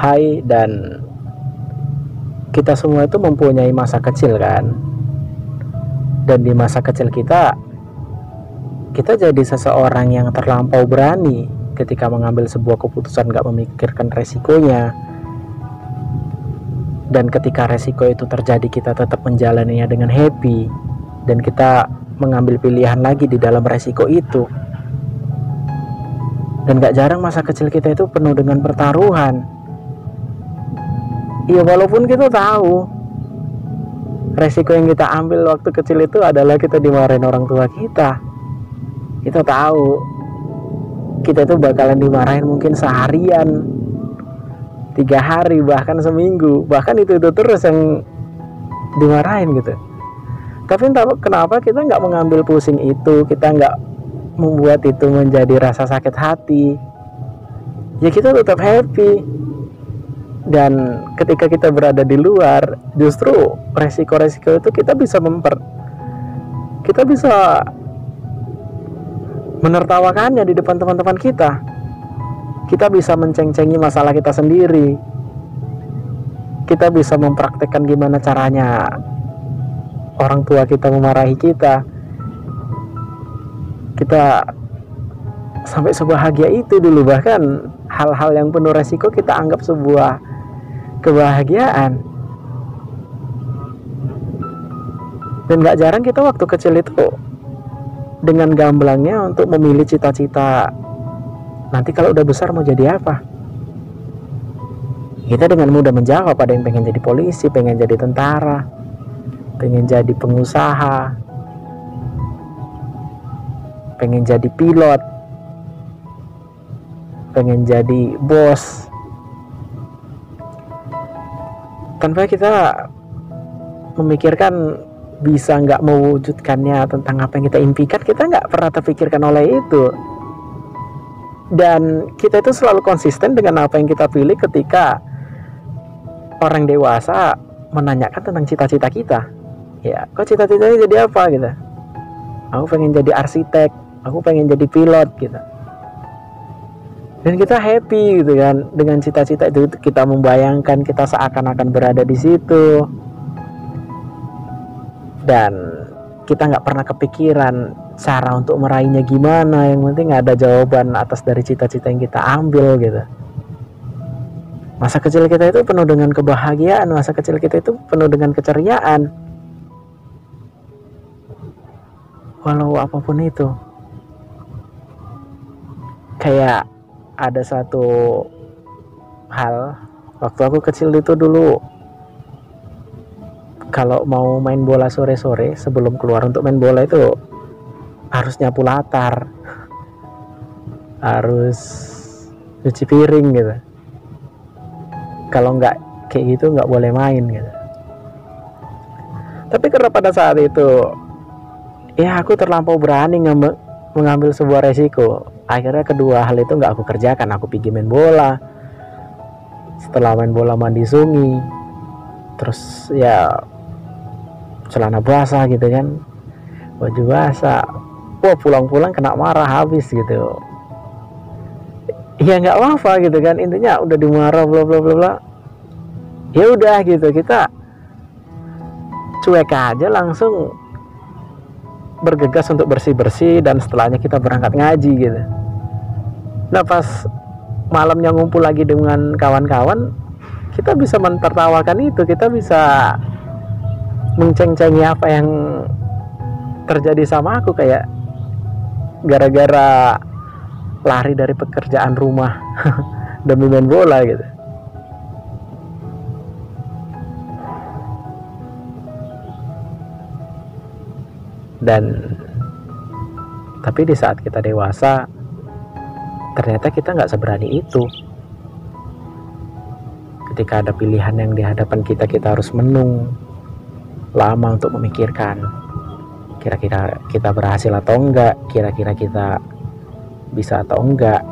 Hai, dan kita semua itu mempunyai masa kecil kan. Dan di masa kecil kita jadi seseorang yang terlampau berani ketika mengambil sebuah keputusan, gak memikirkan resikonya. Dan ketika resiko itu terjadi, kita tetap menjalaninya dengan happy. Dan kita mengambil pilihan lagi di dalam resiko itu. Dan gak jarang masa kecil kita itu penuh dengan pertaruhan. Iya, walaupun kita tahu resiko yang kita ambil waktu kecil itu adalah kita dimarahin orang tua kita. Kita tahu kita itu bakalan dimarahin mungkin seharian, 3 hari, bahkan seminggu, bahkan itu terus yang dimarahin gitu. Tapi entah kenapa kita nggak mengambil pusing itu, kita nggak membuat itu menjadi rasa sakit hati. Ya kita tetap happy. Dan ketika kita berada di luar, justru resiko-resiko itu kita bisa menertawakannya di depan teman-teman kita. Kita bisa menceng-cengi masalah kita sendiri. Kita bisa mempraktekkan gimana caranya orang tua kita memarahi kita. Kita sampai sebahagia itu dulu, bahkan hal-hal yang penuh resiko kita anggap sebuah kebahagiaan. Dan gak jarang kita waktu kecil itu dengan gamblangnya untuk memilih cita-cita nanti kalau udah besar mau jadi apa. Kita dengan mudah menjawab, ada yang pengen jadi polisi, pengen jadi tentara, pengen jadi pengusaha, pengen jadi pilot, pengen jadi bos. Tanpa kita memikirkan bisa nggak mewujudkannya tentang apa yang kita impikan, kita nggak pernah terpikirkan oleh itu. Dan kita itu selalu konsisten dengan apa yang kita pilih ketika orang dewasa menanyakan tentang cita-cita kita. Ya, kok cita-citanya jadi apa gitu? Aku pengen jadi arsitek, aku pengen jadi pilot gitu. Dan kita happy gitu kan dengan cita-cita itu. Kita membayangkan kita seakan-akan berada di situ. Dan kita nggak pernah kepikiran cara untuk meraihnya gimana. Yang penting ada jawaban atas dari cita-cita yang kita ambil gitu. Masa kecil kita itu penuh dengan kebahagiaan. Masa kecil kita itu penuh dengan keceriaan. Walau apapun itu. Kayak ada satu hal waktu aku kecil itu dulu, kalau mau main bola sore-sore, sebelum keluar untuk main bola itu harus nyapu latar, harus cuci piring gitu. Kalau nggak kayak gitu nggak boleh main gitu. Tapi karena pada saat itu ya aku terlampau berani mengambil sebuah resiko, akhirnya kedua hal itu nggak aku kerjakan. Aku pergi main bola, setelah main bola mandi sungi, terus ya celana basah gitu kan, baju basah, wah pulang-pulang kena marah habis gitu. Ya nggak apa-apa gitu kan, intinya udah dimarah bla bla bla bla, ya udah gitu, kita cuek aja, langsung bergegas untuk bersih-bersih, dan setelahnya kita berangkat ngaji gitu. Nah pas malamnya ngumpul lagi dengan kawan-kawan, kita bisa mentertawakan itu, kita bisa menceng-cengi apa yang terjadi sama aku, kayak gara-gara lari dari pekerjaan rumah demi main bola gitu. Dan tapi di saat kita dewasa, ternyata kita nggak seberani itu. Ketika ada pilihan yang di hadapan kita, kita harus menung lama untuk memikirkan kira-kira kita berhasil atau enggak, kira-kira kita bisa atau enggak.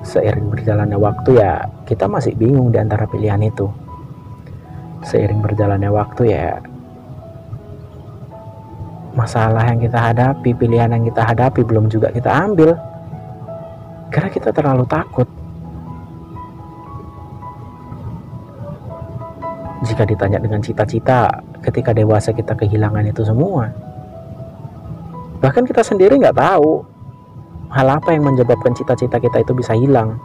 Seiring berjalannya waktu ya kita masih bingung di antara pilihan itu. Seiring berjalannya waktu ya masalah yang kita hadapi, pilihan yang kita hadapi belum juga kita ambil, karena kita terlalu takut. Ketika ditanya dengan cita-cita, ketika dewasa kita kehilangan itu semua. Bahkan kita sendiri nggak tahu hal apa yang menyebabkan cita-cita kita itu bisa hilang.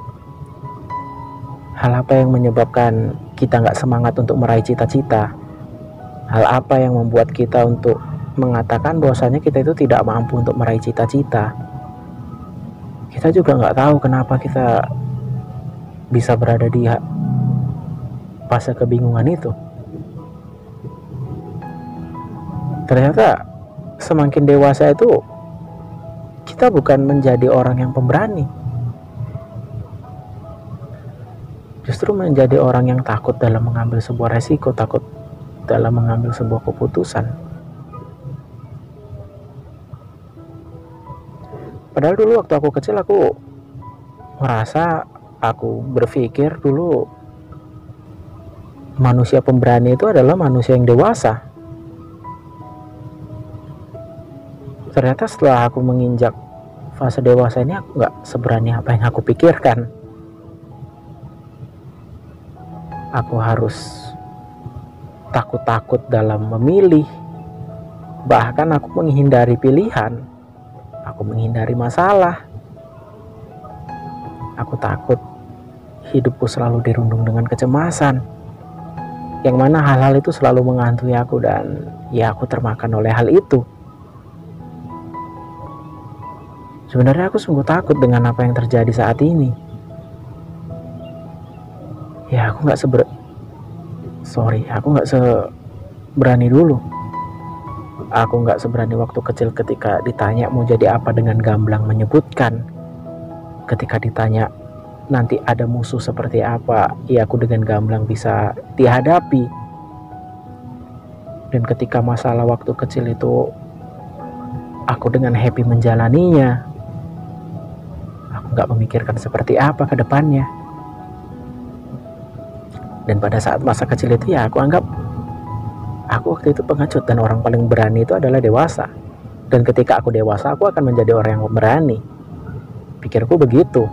Hal apa yang menyebabkan kita nggak semangat untuk meraih cita-cita. Hal apa yang membuat kita untuk mengatakan bahwasanya kita itu tidak mampu untuk meraih cita-cita. Kita juga nggak tahu kenapa kita bisa berada di fase kebingungan itu. Ternyata semakin dewasa itu kita bukan menjadi orang yang pemberani, justru menjadi orang yang takut dalam mengambil sebuah resiko, takut dalam mengambil sebuah keputusan. Padahal dulu waktu aku kecil, aku merasa, aku berpikir dulu manusia pemberani itu adalah manusia yang dewasa. Ternyata setelah aku menginjak fase dewasa ini, aku gak seberani apa yang aku pikirkan. Aku harus takut-takut dalam memilih. Bahkan aku menghindari pilihan. Aku menghindari masalah. Aku takut hidupku selalu dirundung dengan kecemasan, yang mana hal-hal itu selalu menghantui aku, dan ya aku termakan oleh hal itu. Sebenarnya aku sungguh takut dengan apa yang terjadi saat ini. Ya aku gak seberani dulu. Aku gak seberani waktu kecil ketika ditanya mau jadi apa dengan gamblang menyebutkan. Ketika ditanya nanti ada musuh seperti apa, ya aku dengan gamblang bisa dihadapi. Dan ketika masalah waktu kecil itu, aku dengan happy menjalaninya. Aku gak memikirkan seperti apa ke depannya. Dan pada saat masa kecil itu ya aku anggap aku waktu itu pengecut, dan orang paling berani itu adalah dewasa. Dan ketika aku dewasa, aku akan menjadi orang yang pemberani. Pikirku begitu.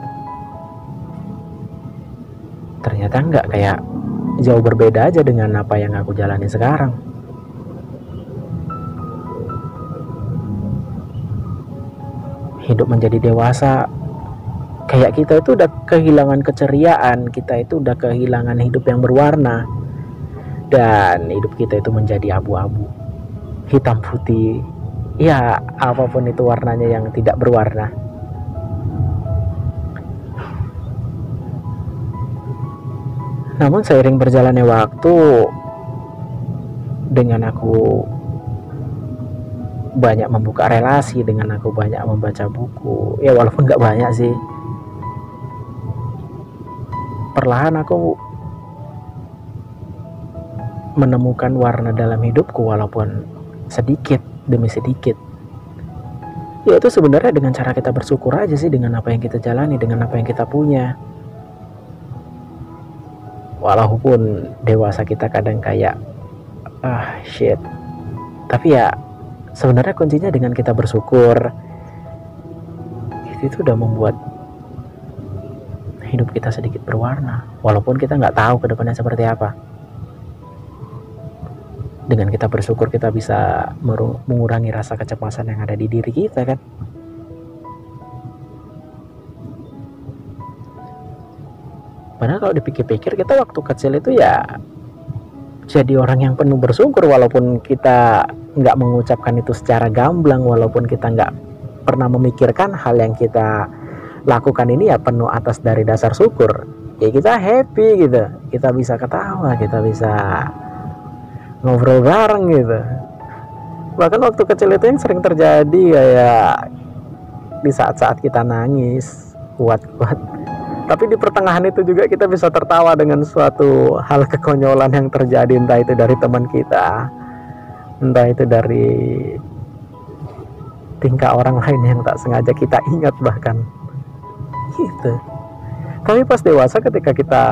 Ternyata enggak, kayak jauh berbeda aja dengan apa yang aku jalani sekarang. Hidup menjadi dewasa, kayak kita itu udah kehilangan keceriaan, kita itu udah kehilangan hidup yang berwarna. Dan hidup kita itu menjadi abu-abu, hitam putih, ya apapun itu warnanya yang tidak berwarna. Namun seiring berjalannya waktu, dengan aku banyak membuka relasi, dengan aku banyak membaca buku, ya walaupun gak banyak sih, perlahan aku menemukan warna dalam hidupku, walaupun sedikit demi sedikit. Ya itu sebenarnya dengan cara kita bersyukur aja sih, dengan apa yang kita jalani, dengan apa yang kita punya. Walaupun dewasa kita kadang kayak shit, tapi ya sebenarnya kuncinya dengan kita bersyukur. Itu udah membuat hidup kita sedikit berwarna, walaupun kita nggak tahu ke depannya seperti apa. Dengan kita bersyukur, kita bisa mengurangi rasa kecemasan yang ada di diri kita kan. Padahal kalau dipikir-pikir, kita waktu kecil itu ya jadi orang yang penuh bersyukur, walaupun kita nggak mengucapkan itu secara gamblang, walaupun kita nggak pernah memikirkan hal yang kita lakukan ini ya penuh atas dari dasar syukur. Ya kita happy gitu, kita bisa ketawa, kita bisa ngobrol bareng gitu. Bahkan waktu kecil itu yang sering terjadi kayak di saat-saat kita nangis kuat-kuat, tapi di pertengahan itu juga kita bisa tertawa dengan suatu hal kekonyolan yang terjadi, entah itu dari teman kita, entah itu dari tingkah orang lain yang tak sengaja kita ingat bahkan gitu. Tapi pas dewasa, ketika kita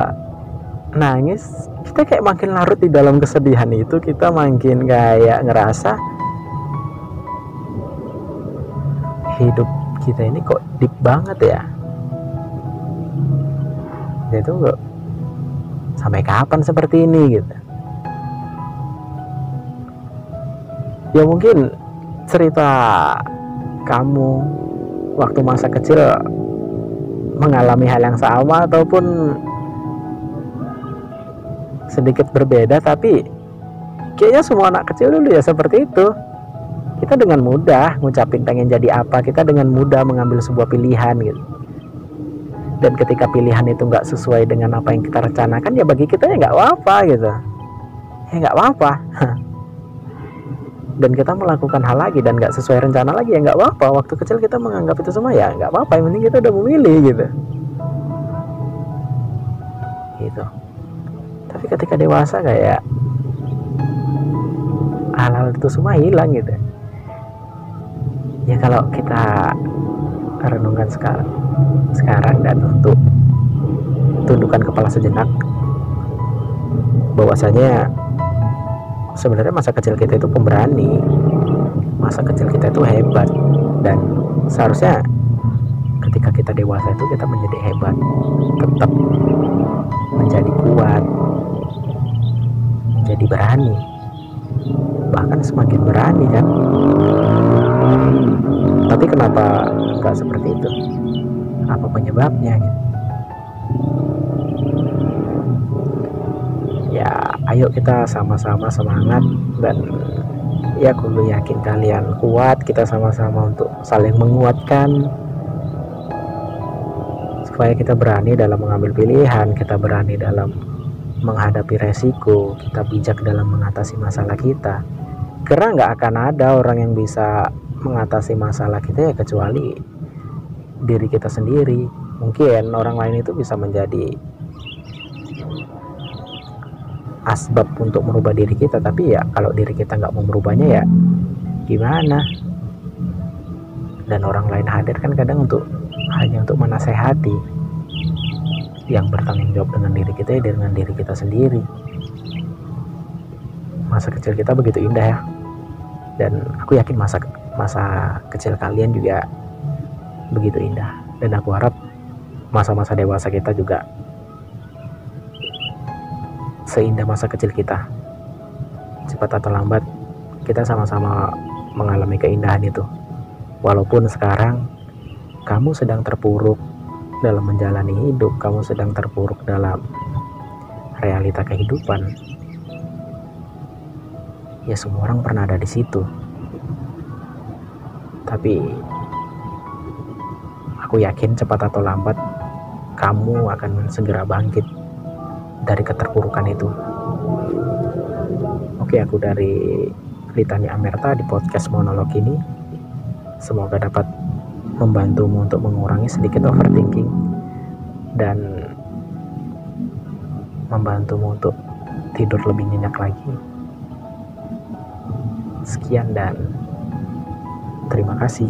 nangis, kita kayak makin larut di dalam kesedihan itu, kita makin kayak ngerasa hidup kita ini kok deep banget ya. Itu kok sampai kapan seperti ini gitu. Ya mungkin cerita kamu waktu masa kecil mengalami hal yang sama ataupun sedikit berbeda, tapi kayaknya semua anak kecil dulu ya seperti itu. Kita dengan mudah ngucapin pengen jadi apa, kita dengan mudah mengambil sebuah pilihan gitu. Dan ketika pilihan itu nggak sesuai dengan apa yang kita rencanakan, ya bagi kita ya nggak apa-apa gitu, ya nggak apa-apa. Dan kita melakukan hal lagi dan nggak sesuai rencana lagi, ya nggak apa-apa. Waktu kecil kita menganggap itu semua ya nggak apa-apa, yang penting kita udah memilih gitu. Gitu. Tapi ketika dewasa kayak hal-hal itu semua hilang gitu. Ya kalau kita renungkan sekarang dan untuk tundukkan kepala sejenak, bahwasanya sebenarnya masa kecil kita itu pemberani, masa kecil kita itu hebat, dan seharusnya ketika kita dewasa itu kita menjadi hebat, tetap menjadi kuat, menjadi berani, bahkan semakin berani kan. Tapi kenapa nggak seperti itu? Apa penyebabnya gitu? Ya ayo kita sama-sama semangat, dan ya aku yakin kalian kuat. Kita sama-sama untuk saling menguatkan supaya kita berani dalam mengambil pilihan, kita berani dalam menghadapi resiko, kita bijak dalam mengatasi masalah kita. Karena nggak akan ada orang yang bisa mengatasi masalah kita ya kecuali diri kita sendiri. Mungkin orang lain itu bisa menjadi asbab untuk merubah diri kita, tapi ya kalau diri kita nggak mau merubahnya ya gimana. Dan orang lain hadir kan kadang hanya untuk menasehati. Yang bertanggung jawab dengan diri kita ya dengan diri kita sendiri. Masa kecil kita begitu indah ya, dan aku yakin masa kecil kalian juga begitu indah. Dan aku harap masa-masa dewasa kita juga seindah masa kecil kita. Cepat atau lambat kita sama-sama mengalami keindahan itu. Walaupun sekarang kamu sedang terpuruk dalam menjalani hidup, kamu sedang terpuruk dalam realita kehidupan, ya semua orang pernah ada di situ. Tapi aku yakin cepat atau lambat kamu akan segera bangkit dari keterpurukan itu. Oke, aku dari Litania Amerta di podcast monolog ini. Semoga dapat membantumu untuk mengurangi sedikit overthinking dan membantumu untuk tidur lebih nyenyak lagi. Sekian dan terima kasih.